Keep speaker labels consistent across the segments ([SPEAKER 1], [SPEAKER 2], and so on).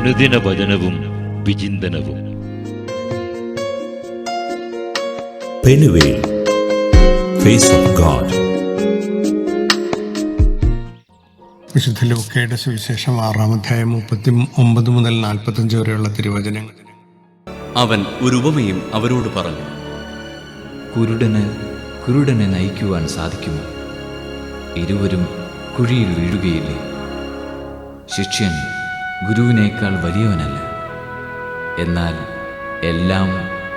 [SPEAKER 1] അനുദിന വചനവും വിചിന്തനവും.
[SPEAKER 2] Penuel face of God.
[SPEAKER 3] വിശുദ്ധ ലൂക്കയുടെ സുവിശേഷം 6-ാം അധ്യായം 39 മുതൽ 45 വരെയുള്ള തിരുവചനങ്ങൾ.
[SPEAKER 4] അവൻ ഒരു ഉപമയും അവരോട് പറഞ്ഞു.
[SPEAKER 5] കുരുടന് കുരുടനെ നയിക്കുവാൻ സാധിക്കുമോ? ഇരുവരും കുഴിയിൽ വീഴുകയില്ലേ? ശിഷ്യൻ ഗുരുവിനേക്കാൾ വലിയവനല്ല. എന്നാൽ എല്ലാം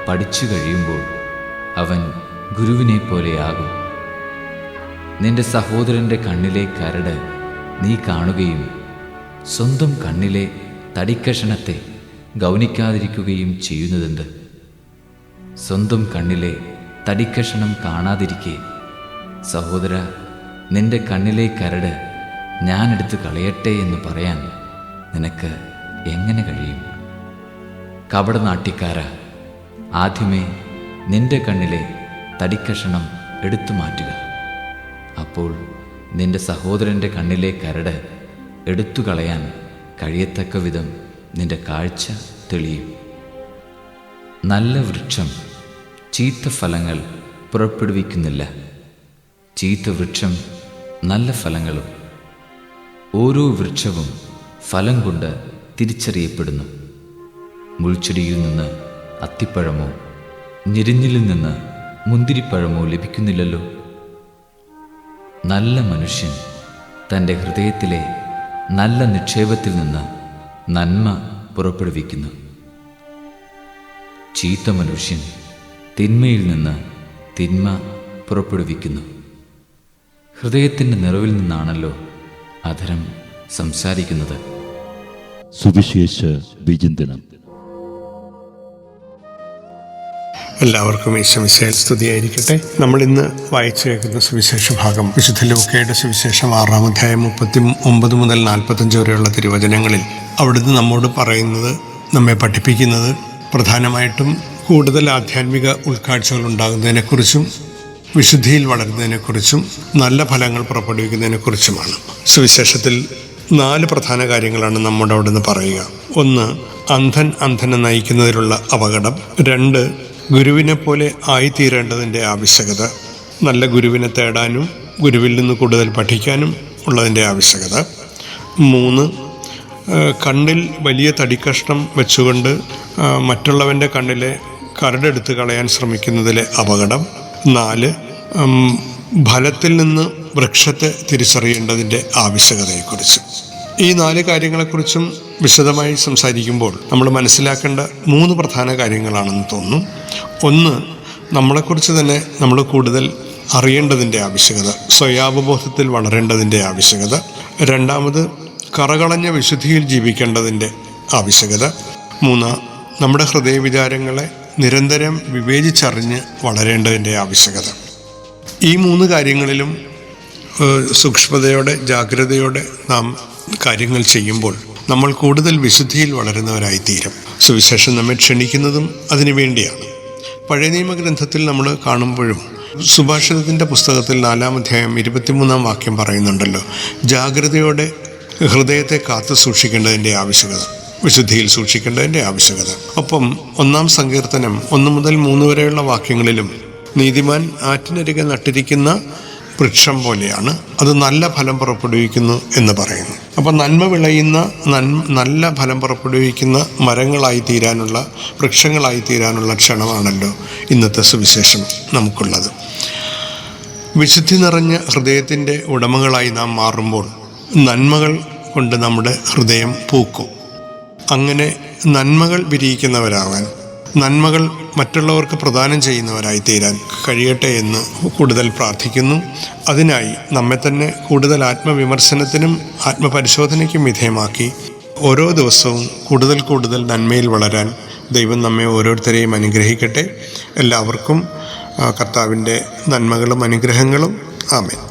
[SPEAKER 5] പഠിച്ചു കഴിയുമ്പോൾ അവൻ ഗുരുവിനെ പോലെയാകും. നിന്റെ സഹോദരൻ്റെ കണ്ണിലെ കരട് നീ കാണുകയും സ്വന്തം കണ്ണിലെ തടിക്കഷണത്തെ ഗൗനിക്കാതിരിക്കുകയും ചെയ്യുന്നതെന്ത്? സ്വന്തം കണ്ണിലെ തടിക്കഷണം കാണാതിരിക്കെ, സഹോദര, നിന്റെ കണ്ണിലെ കരട് ഞാനെടുത്ത് കളയട്ടെ എന്ന് പറയാൻ നിനക്ക് എങ്ങനെ കഴിയും? കപടനാട്യക്കാര, ആദ്യമേ നിന്റെ കണ്ണിലെ തടിക്കഷണം എടുത്തു മാറ്റുക. അപ്പോൾ നിന്റെ സഹോദരൻ്റെ കണ്ണിലെ കരട് എടുത്തു കളയാൻ കഴിയത്തക്ക വിധം നിന്റെ കാഴ്ച തെളിയും. നല്ല വൃക്ഷം ചീത്ത ഫലങ്ങൾ പുറപ്പെടുവിക്കുന്നില്ല, ചീത്ത വൃക്ഷം നല്ല ഫലങ്ങളും. ഓരോ വൃക്ഷവും ഫലം കൊണ്ട് തിരിച്ചറിയപ്പെടുന്നു. മുൾച്ചെടിയിൽ നിന്ന് അത്തിപ്പഴമോ ഞെരിഞ്ഞിലിൽ നിന്ന് മുന്തിരിപ്പഴമോ ലഭിക്കുന്നില്ലല്ലോ. നല്ല മനുഷ്യൻ തൻ്റെ ഹൃദയത്തിലെ നല്ല നിക്ഷേപത്തിൽ നിന്ന് നന്മ പുറപ്പെടുവിക്കുന്നു. ചീത്ത മനുഷ്യൻ തിന്മയിൽ നിന്ന് തിന്മ പുറപ്പെടുവിക്കുന്നു. ഹൃദയത്തിൻ്റെ നിറവിൽ നിന്നാണല്ലോ അധരം സംസാരിക്കുന്നത്.
[SPEAKER 1] സുവിശേഷ വിചിന്തനം.
[SPEAKER 3] എല്ലാവർക്കും ഈശോമിശിഹായിൽ സ്തുതിയായിരിക്കട്ടെ. നമ്മൾ ഇന്ന് വായിച്ചു കേൾക്കുന്ന സുവിശേഷ ഭാഗം വിശുദ്ധ ലൂക്കയുടെ സുവിശേഷം 6-ാം അധ്യായം 39 മുതൽ 45 വരെയുള്ള തിരുവചനങ്ങളിൽ അവിടുന്ന് നമ്മോട് പറയുന്നത്, നമ്മെ പഠിപ്പിക്കുന്നത് പ്രധാനമായിട്ടും കൂടുതൽ ആധ്യാത്മിക ഉൾക്കാഴ്ചകൾ ഉണ്ടാകുന്നതിനെക്കുറിച്ചും വിശുദ്ധിയിൽ വളരുന്നതിനെക്കുറിച്ചും നല്ല ഫലങ്ങൾ പുറപ്പെടുവിക്കുന്നതിനെക്കുറിച്ചുമാണ്. സുവിശേഷത്തിൽ 4 പ്രധാന കാര്യങ്ങളാണ് നമ്മോട് അവിടുന്ന് പറയുക. 1, അന്ധനെ നയിക്കുന്നതിലുള്ള അപകടം. 2, ഗുരുവിനെ പോലെ ആയിത്തീരേണ്ടതിൻ്റെ ആവശ്യകത. നല്ല ഗുരുവിനെ തേടാനും ഗുരുവിൽ നിന്ന് കൂടുതൽ പഠിക്കാനും ഉള്ളതിൻ്റെ ആവശ്യകത. 3, കണ്ണിൽ വലിയ തടിക്കഷ്ണം വെച്ചുകൊണ്ട് മറ്റുള്ളവൻ്റെ കണ്ണിലെ കരടെടുത്ത് കളയാൻ ശ്രമിക്കുന്നതിലെ അപകടം. 4, ഫലത്തിൽ നിന്ന് വൃക്ഷത്തെ തിരിച്ചറിയേണ്ടതിൻ്റെ ആവശ്യകതയെക്കുറിച്ച്. ഈ 4 കാര്യങ്ങളെക്കുറിച്ചും വിശദമായി സംസാരിക്കുമ്പോൾ നമ്മൾ മനസ്സിലാക്കേണ്ട 3 പ്രധാന കാര്യങ്ങളാണെന്ന് തോന്നുന്നു. 1, നമ്മളെക്കുറിച്ച് തന്നെ നമ്മൾ കൂടുതൽ അറിയേണ്ടതിൻ്റെ ആവശ്യകത, സ്വയാവബോധത്തിൽ വളരേണ്ടതിൻ്റെ ആവശ്യകത. 2, കറകളഞ്ഞ വിശുദ്ധിയിൽ ജീവിക്കേണ്ടതിൻ്റെ ആവശ്യകത. 3, നമ്മുടെ ഹൃദയവിചാരങ്ങളെ നിരന്തരം വിവേചിച്ചറിഞ്ഞ് വളരേണ്ടതിൻ്റെ ആവശ്യകത. ഈ 3 കാര്യങ്ങളിലും സൂക്ഷ്മതയോടെ ജാഗ്രതയോടെ നാം കാര്യങ്ങൾ ചെയ്യുമ്പോൾ നമ്മൾ കൂടുതൽ വിശുദ്ധിയിൽ വളരുന്നവരായിത്തീരും. സുവിശേഷം നമ്മെ ക്ഷണിക്കുന്നതും അതിനു വേണ്ടിയാണ്. പഴയ നിയമഗ്രന്ഥത്തിൽ നമ്മൾ കാണുമ്പോഴും സുഭാഷിതത്തിൻ്റെ പുസ്തകത്തിൽ 4-ാം അധ്യായം 23-ാം വാക്യം പറയുന്നുണ്ടല്ലോ, ജാഗ്രതയോടെ ഹൃദയത്തെ കാത്തു സൂക്ഷിക്കേണ്ടതിൻ്റെ ആവശ്യകത, വിശുദ്ധിയിൽ സൂക്ഷിക്കേണ്ടതിൻ്റെ ആവശ്യകത. ഒപ്പം 1-ാം സങ്കീർത്തനം 1 മുതൽ 3 വരെയുള്ള വാക്യങ്ങളിലും നീതിമാൻ ആറ്റിനരികെ നട്ടിരിക്കുന്ന വൃക്ഷം പോലെയാണ്, അത് നല്ല ഫലം പുറപ്പെടുവിക്കുന്നു എന്ന് പറയുന്നു. അപ്പം നന്മ വിളയുന്ന നല്ല ഫലം പുറപ്പെടുവിക്കുന്ന മരങ്ങളായി തീരാനുള്ള, വൃക്ഷങ്ങളായി തീരാനുള്ള ക്ഷണമാണല്ലോ ഇന്നത്തെ സുവിശേഷം നമുക്കുള്ളത്. വിശുദ്ധി നിറഞ്ഞ ഹൃദയത്തിൻ്റെ ഉടമകളായി നാം മാറുമ്പോൾ നന്മകൾ കൊണ്ട് നമ്മുടെ ഹൃദയം പൂക്കും. അങ്ങനെ നന്മകൾ വിരിയിക്കുന്നവരാവാൻ, നന്മകൾ മറ്റുള്ളവർക്ക് പ്രദാനം ചെയ്യുന്നവരായി തീരാൻ കഴിയട്ടെ എന്ന് കൂടുതൽ പ്രാർത്ഥിക്കുന്നു. അതിനായി നമ്മെ തന്നെ കൂടുതൽ ആത്മവിമർശനത്തിനും ആത്മപരിശോധനയ്ക്കും വിധേയമാക്കി ഓരോ ദിവസവും കൂടുതൽ നന്മയിൽ വളരാൻ ദൈവം നമ്മെ ഓരോരുത്തരെയും അനുഗ്രഹിക്കട്ടെ. എല്ലാവർക്കും കർത്താവിൻ്റെ നന്മകളും അനുഗ്രഹങ്ങളും. ആമേൻ.